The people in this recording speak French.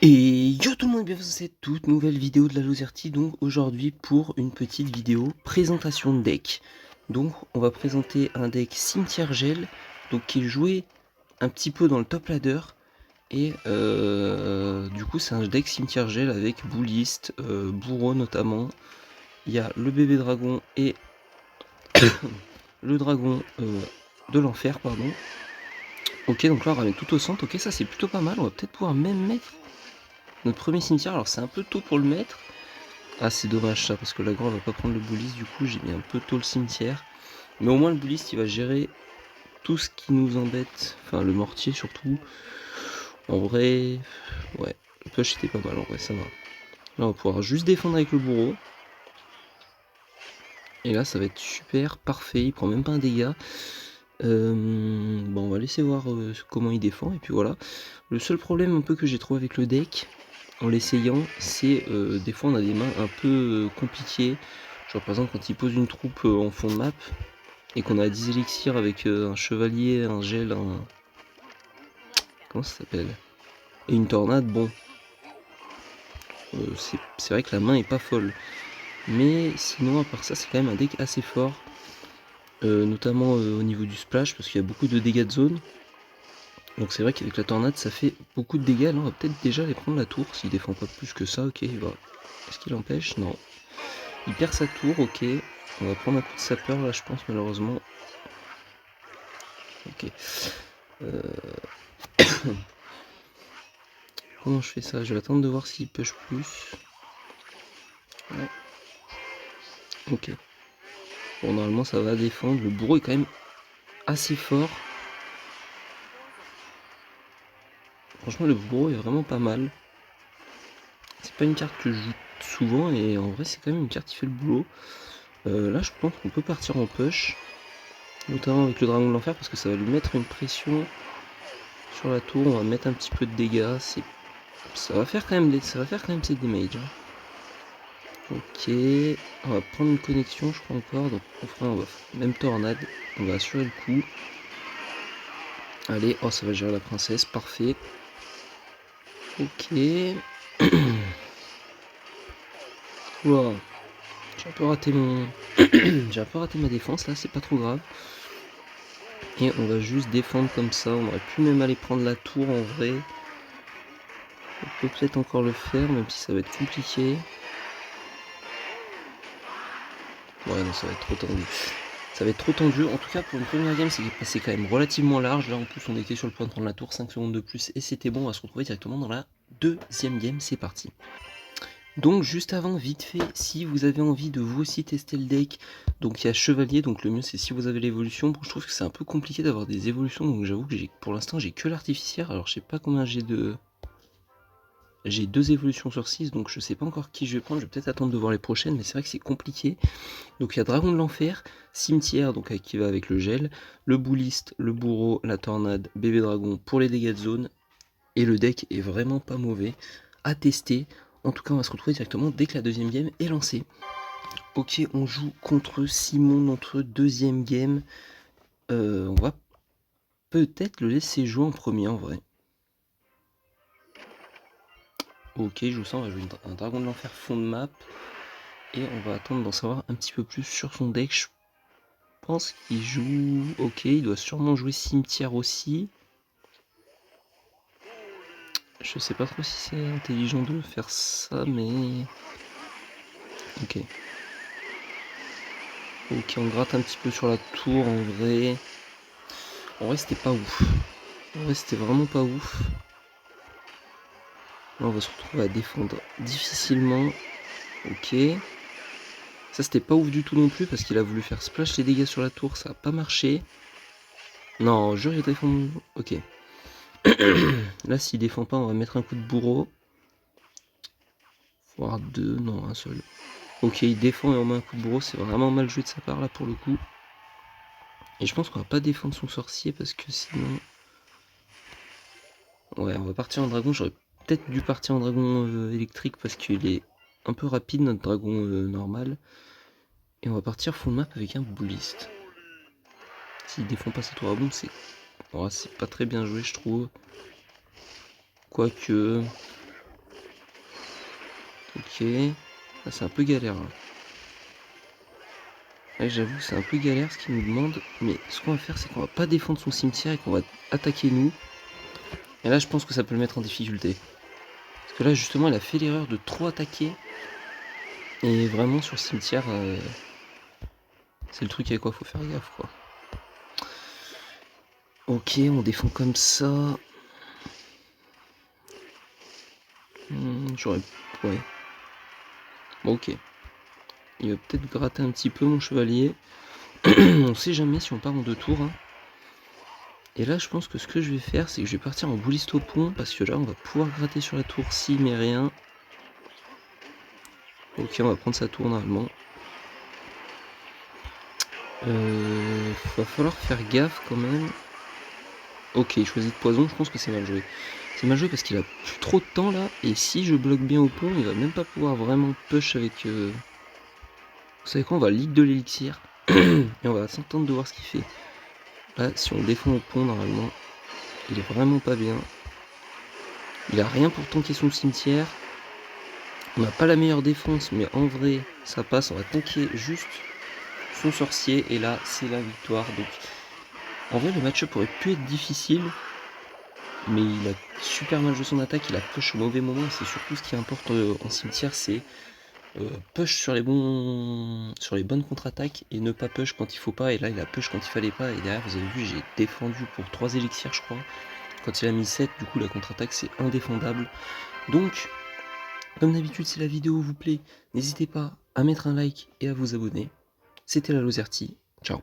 Et yo tout le monde, bienvenue dans cette toute nouvelle vidéo de la Lozerty, donc aujourd'hui pour une petite vidéo présentation de deck. Donc on va présenter un deck Cimetière Gel, donc qui est joué un petit peu dans le top ladder, et du coup c'est un deck Cimetière Gel avec Bullist, Bourreau notamment, il y a le bébé dragon et le dragon de l'enfer, pardon. Ok, donc là on ramène tout au centre, ok, ça c'est plutôt pas mal, on va peut-être pouvoir même mettre notre premier cimetière. Alors c'est un peu tôt pour le mettre. Ah c'est dommage ça, parce que l'agro va pas prendre le bouliste, du coup j'ai mis un peu tôt le cimetière. Mais au moins le bouliste il va gérer tout ce qui nous embête, enfin le mortier surtout. En vrai, ouais, le push était pas mal, en vrai ça va. Là on va pouvoir juste défendre avec le bourreau. Et là ça va être super, parfait, il prend même pas un dégât. Bon on va laisser voir comment il défend, et puis voilà. Le seul problème un peu que j'ai trouvé avec le deck, en l'essayant, c'est des fois on a des mains un peu compliquées. Genre par exemple quand il pose une troupe en fond de map, et qu'on a 10 élixirs avec un chevalier, un gel, un... Comment ça s'appelle? Et une tornade, bon. C'est vrai que la main est pas folle. Mais sinon, à part ça, c'est quand même un deck assez fort. Notamment au niveau du splash, parce qu'il y a beaucoup de dégâts de zone. Donc c'est vrai qu'avec la tornade, ça fait beaucoup de dégâts. Là, on va peut-être déjà aller prendre la tour. S'il défend pas plus que ça, ok, il va... Est-ce qu'il empêche? Non. Il perd sa tour, ok. On va prendre un coup de sapeur, là, je pense, malheureusement. Ok. Comment je fais ça? Je vais attendre de voir s'il push plus. Ouais. Ok. Bon, normalement, ça va défendre. Le bourreau est quand même assez fort. Franchement, le bourreau est vraiment pas mal. C'est pas une carte que je joue souvent, et en vrai, c'est quand même une carte qui fait le boulot. Là, je pense qu'on peut partir en push. Notamment avec le dragon de l'enfer, parce que ça va lui mettre une pression sur la tour. On va mettre un petit peu de dégâts. Ça va faire quand même ses damage. Ok, on va prendre une connexion, je crois encore. Donc on va même tornade. On va assurer le coup. Allez, oh ça va gérer la princesse, parfait. Ok. Wow. J'ai un peu raté mon. J'ai un peu raté ma défense là, c'est pas trop grave. Et on va juste défendre comme ça. On aurait pu même aller prendre la tour en vrai. On peut peut-être encore le faire, même si ça va être compliqué. Ouais, non, ça va être trop tendu. Ça va être trop tendu. En tout cas, pour une première game, c'est passé quand même relativement large. Là, en plus, on était sur le point de prendre la tour, 5 secondes de plus, et c'était bon. On va se retrouver directement dans la deuxième game. C'est parti. Donc juste avant, vite fait, si vous avez envie de vous aussi tester le deck, donc il y a chevalier, donc le mieux c'est si vous avez l'évolution. Bon, je trouve que c'est un peu compliqué d'avoir des évolutions, donc j'avoue que pour l'instant j'ai que l'artificière. Alors je sais pas combien j'ai de... J'ai 2 évolutions sur 6, donc je sais pas encore qui je vais prendre. Je vais peut-être attendre de voir les prochaines, mais c'est vrai que c'est compliqué. Donc il y a dragon de l'enfer, cimetière, donc qui va avec le gel, le bouliste, le bourreau, la tornade, bébé dragon pour les dégâts de zone. Et le deck est vraiment pas mauvais à tester. En tout cas, on va se retrouver directement dès que la deuxième game est lancée. Ok, on joue contre Simon, notre deuxième game. On va peut-être le laisser jouer en premier en vrai. Ok, je joue ça, on va jouer un dragon de l'enfer fond de map. Et on va attendre d'en savoir un petit peu plus sur son deck. Je pense qu'il joue... Ok, il doit sûrement jouer cimetière aussi. Je sais pas trop si c'est intelligent de faire ça, mais... Ok. Ok, on gratte un petit peu sur la tour en vrai. En vrai, c'était pas ouf. En vrai, c'était vraiment pas ouf. Là, on va se retrouver à défendre difficilement. Ok. Ça, c'était pas ouf du tout non plus parce qu'il a voulu faire splash les dégâts sur la tour. Ça a pas marché. Non, jure, il défend. Ok. Là, s'il défend pas, on va mettre un coup de bourreau. Voire deux. Non, un seul. Ok, il défend et on met un coup de bourreau. C'est vraiment mal joué de sa part là pour le coup. Et je pense qu'on va pas défendre son sorcier parce que sinon... Ouais, on va partir en dragon. J'aurais peut-être dû partir en dragon électrique parce qu'il est un peu rapide, notre dragon normal. Et on va partir full map avec un bouliste. S'il défend pas sa tour à bombe, c'est pas très bien joué, je trouve. Quoique... Ok. Là, c'est un peu galère. Là. Là, j'avoue que c'est un peu galère ce qu'il nous demande. Mais ce qu'on va faire, c'est qu'on va pas défendre son cimetière et qu'on va attaquer nous. Et là, je pense que ça peut le mettre en difficulté. Parce que là, justement, il a fait l'erreur de trop attaquer. Et vraiment, sur le cimetière, c'est le truc avec quoi faut faire gaffe, quoi. Ok, on défend comme ça. J'aurais... Ouais. Bon, ok. Il va peut-être gratter un petit peu, mon chevalier. On sait jamais si on part en 2 tours. Hein. Et là, je pense que ce que je vais faire, c'est que je vais partir en bouliste au pont. Parce que là, on va pouvoir gratter sur la tour s'il met rien. Ok, on va prendre sa tour normalement. Va falloir faire gaffe quand même. Ok, il choisit de poison, je pense que c'est mal joué. C'est mal joué parce qu'il a plus trop de temps là. Et si je bloque bien au pont, il va même pas pouvoir vraiment push avec... Vous savez quoi, on va leak de l'élixir. Et on va s'entendre de voir ce qu'il fait. Là, si on défend au pont, normalement, il est vraiment pas bien. Il a rien pour tanker son cimetière. On n'a pas la meilleure défense, mais en vrai, ça passe. On va tanker juste son sorcier. Et là, c'est la victoire. Donc, en vrai, le match-up aurait pu être difficile. Mais il a super mal joué son attaque. Il a push au mauvais moment. C'est surtout ce qui importe en cimetière, c'est push sur les bonnes contre-attaques et ne pas push quand il faut pas. Et là, il a push quand il fallait pas. Et derrière, vous avez vu, j'ai défendu pour 3 élixirs, je crois. Quand il a mis 7, du coup, la contre-attaque, c'est indéfendable. Donc, comme d'habitude, si la vidéo vous plaît, n'hésitez pas à mettre un like et à vous abonner. C'était la Lozerty. Ciao.